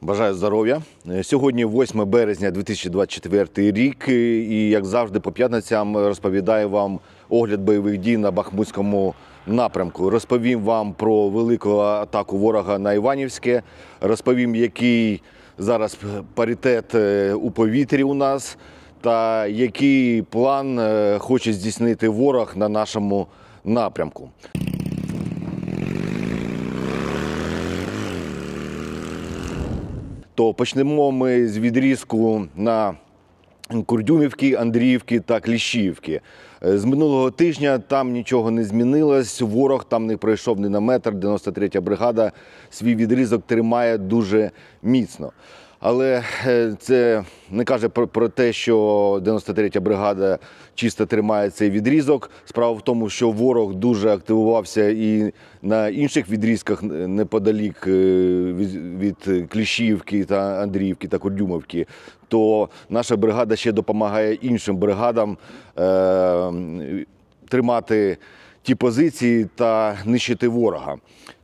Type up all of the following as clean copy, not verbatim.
Бажаю здоров'я. Сьогодні 8 березня 2024 рік і, як завжди, по п'ятницям розповідаю вам огляд бойових дій на Бахмутському напрямку. Розповім вам про велику атаку ворога на Іванівське, розповім, який зараз паритет у повітрі у нас та який план хоче здійснити ворог на нашому напрямку. То почнемо ми з відрізку на Курдюмівки, Андріївки та Кліщіївки. З минулого тижня там нічого не змінилось, ворог там не пройшов ні на метр, 93-я бригада свій відрізок тримає дуже міцно. Але це не каже про те, що 93-я бригада чисто тримає цей відрізок. Справа в тому, що ворог дуже активувався і на інших відрізках неподалік від Кліщіївки та Андріївки та Курдюмівки. То наша бригада ще допомагає іншим бригадам тримати ті позиції та нищити ворога.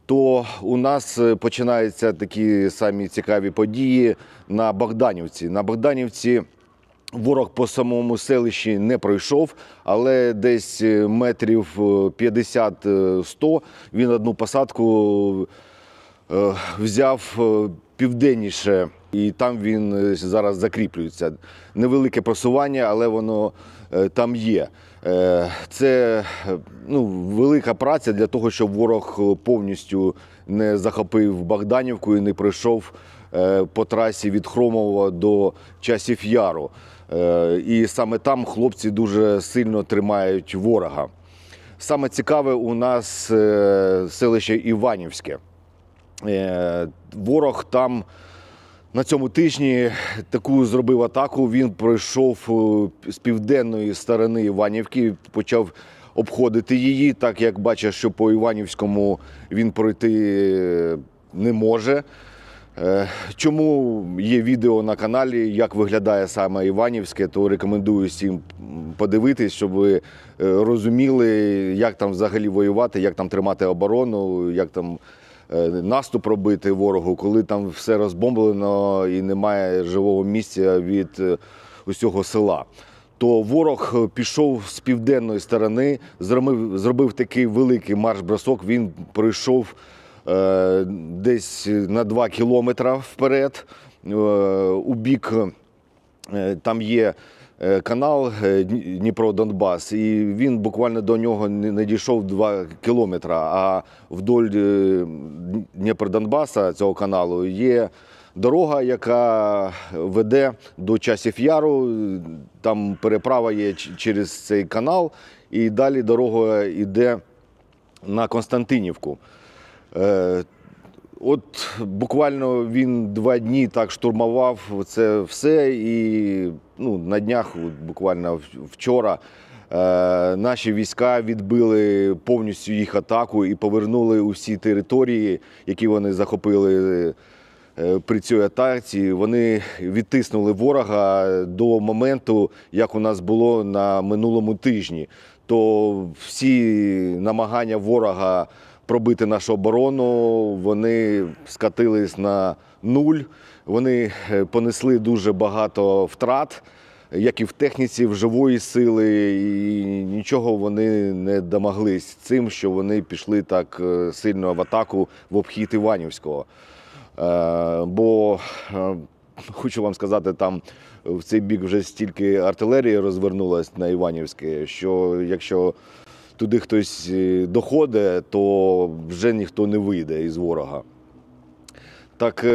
То у нас починаються такі самі цікаві події на Богданівці. На Богданівці ворог по самому селищі не пройшов, але десь метрів 50-100 він одну посадку взяв південніше, і там він зараз закріплюється. Невелике просування, але воно там є. Це велика праця для того, щоб ворог повністю не захопив Богданівку і не пройшов по трасі від Хромова до Часів Яру. І саме там хлопці дуже сильно тримають ворога. Саме цікаве у нас селище Іванівське. Ворог там на цьому тижні таку зробив атаку. Він пройшов з південної сторони Іванівки, почав обходити її, так як бачить, що по Іванівському він пройти не може. Чому є відео на каналі, як виглядає саме Іванівське, то рекомендую всім подивитись, щоб ви розуміли, як там взагалі воювати, як там тримати оборону, як там наступ робити ворогу, коли там все розбомблено і немає живого місця від усього села. То ворог пішов з південної сторони, зробив такий великий марш-бросок, він пройшов десь на 2 кілометри вперед. У бік там є канал Дніпро-Донбас, і він буквально до нього не дійшов 2 кілометри, а вдоль Дніпро-Донбаса, цього каналу, є дорога, яка веде до Часів Яру, там переправа є через цей канал, і далі дорога йде на Константинівку. От буквально він 2 дні так штурмував це все, і на днях, буквально вчора, наші війська відбили повністю їх атаку і повернули усі території, які вони захопили при цій атаці. Вони відтиснули ворога до моменту, як у нас було на минулому тижні. То всі намагання ворога пробити нашу оборону, вони скатились на нуль. Вони понесли дуже багато втрат, як і в техніці, в живої сили, і нічого вони не домоглись цим, що вони пішли так сильно в атаку в обхід Іванівського. Бо, хочу вам сказати, там в цей бік вже стільки артилерії розвернулось на Іванівське, що якщо туди хтось доходить, то вже ніхто не вийде із ворога. Так,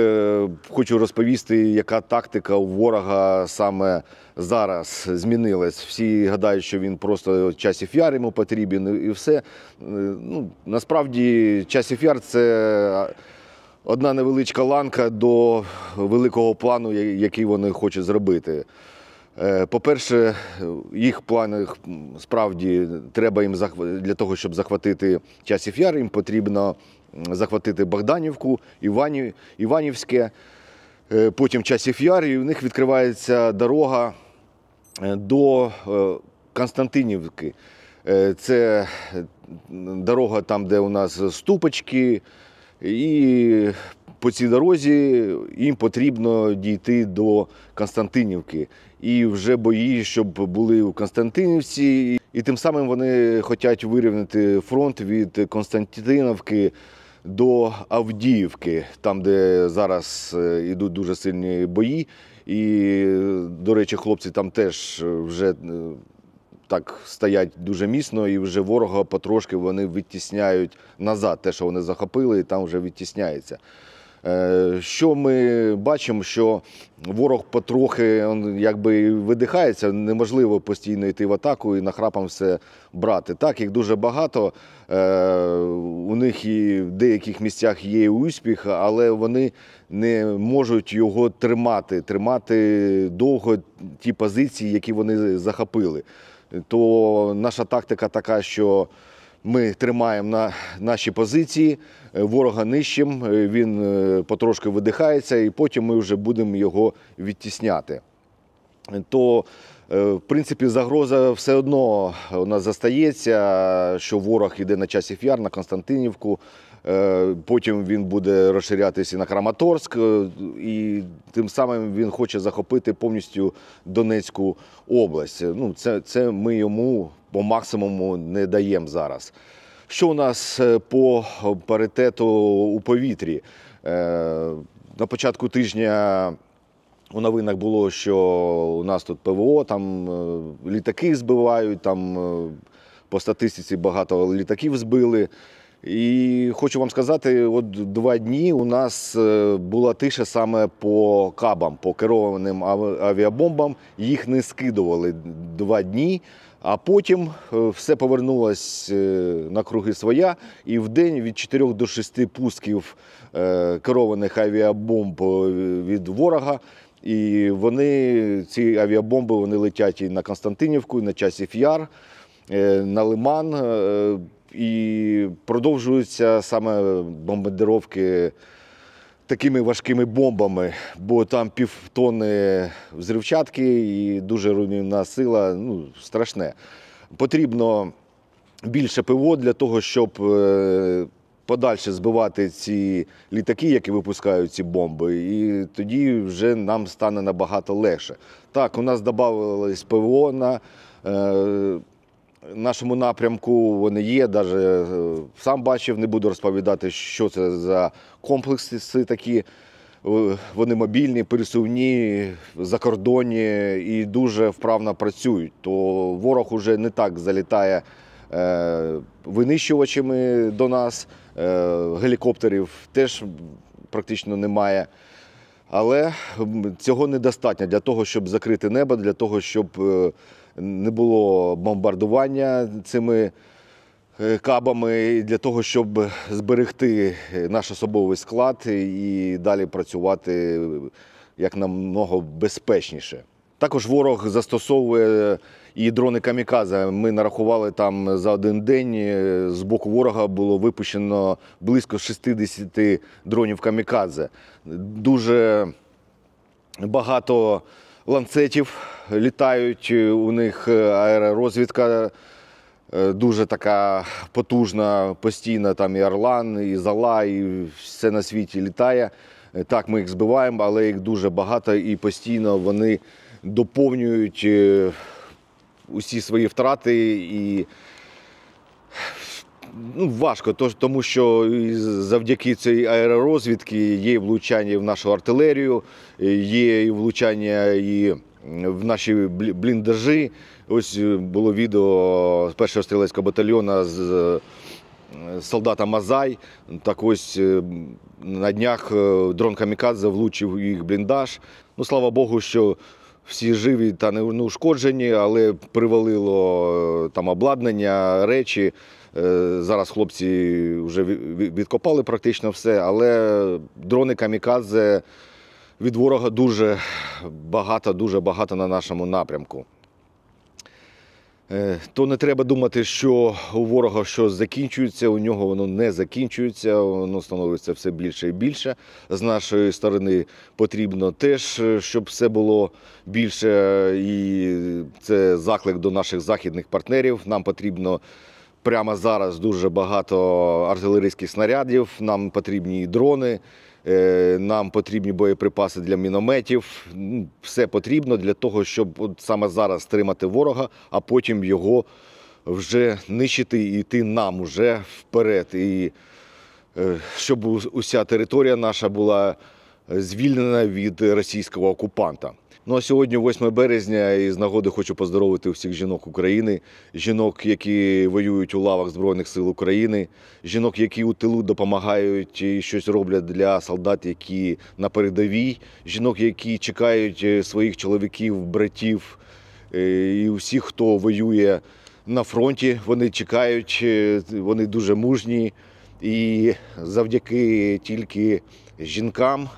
хочу розповісти, яка тактика у ворога саме зараз змінилась. Всі гадають, що він просто Часів Яр йому потрібен і все. Насправді Часів Яр – це одна невеличка ланка до великого плану, який вони хочуть зробити. По-перше, їх плани справді треба їм для того, щоб захватити Часів Яр, їм потрібно захватити Богданівку, Іванівське, потім Часів Яр, і у них відкривається дорога до Константинівки. Це дорога там, де у нас ступочки, і по цій дорозі їм потрібно дійти до Константинівки. І вже бої, щоб були у Константинівці. І тим самим вони хочуть вирівняти фронт від Константинівки до Авдіївки, там, де зараз йдуть дуже сильні бої. І, до речі, хлопці там теж вже так стоять дуже міцно, і вже ворога потрошки вони відтісняють назад. Те, що вони захопили, там вже відтісняється. Що ми бачимо, що ворог потрохи якби видихається, неможливо постійно йти в атаку і нахрапом все брати. Так, їх дуже багато, у них і в деяких місцях є успіх, але вони не можуть його тримати довго ті позиції, які вони захопили. То наша тактика така, що ми тримаємо наші позиції, ворога нищимо, він потрошки видихається, і потім ми вже будемо його відтісняти. То, в принципі, загроза все одно у нас застається, що ворог йде на Часів Яр, на Константинівку, потім він буде розширятися на Краматорськ, і тим самим він хоче захопити повністю Донецьку область. Ну, це ми йому по максимуму не даємо зараз. Що у нас по паритету у повітрі? На початку тижня у новинах було, що у нас тут ПВО, там літаки збивають, там по статистиці багато літаків збили. І хочу вам сказати, от 2 дні у нас була тиша саме по кабам, по керованим авіабомбам. Їх не скидували 2 дні, а потім все повернулося на круги своя. І в день від 4 до 6 пусків керованих авіабомб від ворога. І ці авіабомби вони летять і на Константинівку, і на Часів Яр, на Лиман. І продовжуються саме бомбардировки такими важкими бомбами, бо там півтонни взривчатки і дуже руйнівна сила, ну, страшне. Потрібно більше ПВО для того, щоб подальше збивати ці літаки, які випускають ці бомби, і тоді вже нам стане набагато легше. Так, у нас додавалось ПВО на нашому напрямку, вони є, навіть сам бачив, не буду розповідати, що це за комплекси такі. Вони мобільні, пересувні, закордонні і дуже вправно працюють. То ворог уже не так залітає винищувачами до нас, гелікоптерів теж практично немає. Але цього недостатньо для того, щоб закрити небо, для того, щоб не було бомбардування цими кабами, для того, щоб зберегти наш особовий склад і далі працювати якнамного безпечніше. Також ворог застосовує і дрони камікадзе. Ми нарахували там за 1 день, з боку ворога було випущено близько 60 дронів камікадзе. Дуже багато ланцетів літають, у них аеророзвідка дуже така потужна, постійно там і Орлан, і Зала, і все на світі літає. Так, ми їх збиваємо, але їх дуже багато і постійно вони доповнюють усі свої втрати. І важко, тому що завдяки цій аеророзвідці є влучання в нашу артилерію, є влучання і в наші бліндажі. Ось було відео з 1-го стрілецького батальйону з солдата Мазай. Так ось на днях дрон камікадзе влучив їх бліндаж. Слава Богу, що всі живі та не ушкоджені, але привалило там обладнання, речі. Зараз хлопці вже відкопали практично все, але дрони камікадзе від ворога дуже багато на нашому напрямку. То не треба думати, що у ворога щось закінчується, у нього воно не закінчується, воно становиться все більше і більше. З нашої сторони потрібно теж, щоб все було більше, і це заклик до наших західних партнерів. Нам потрібно прямо зараз дуже багато артилерійських снарядів, нам потрібні і дрони, нам потрібні боєприпаси для мінометів. Все потрібно для того, щоб от саме зараз стримати ворога, а потім його вже нищити і йти нам уже вперед. І щоб уся територія наша була звільнена від російського окупанта. Ну а сьогодні, 8 березня, і з нагоди хочу поздоровити всіх жінок України, жінок, які воюють у лавах Збройних сил України, жінок, які у тилу допомагають і щось роблять для солдат, які на передовій, жінок, які чекають своїх чоловіків, братів і усіх, хто воює на фронті. Вони чекають, вони дуже мужні. І завдяки тільки жінкам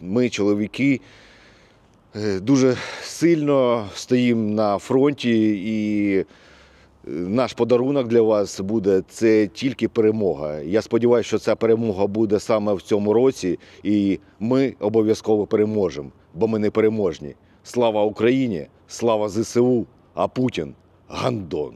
ми, чоловіки, дуже сильно стоїмо на фронті, і наш подарунок для вас буде – це тільки перемога. Я сподіваюся, що ця перемога буде саме в цьому році, і ми обов'язково переможемо, бо ми непереможні. Слава Україні, слава ЗСУ, а Путін – гандон.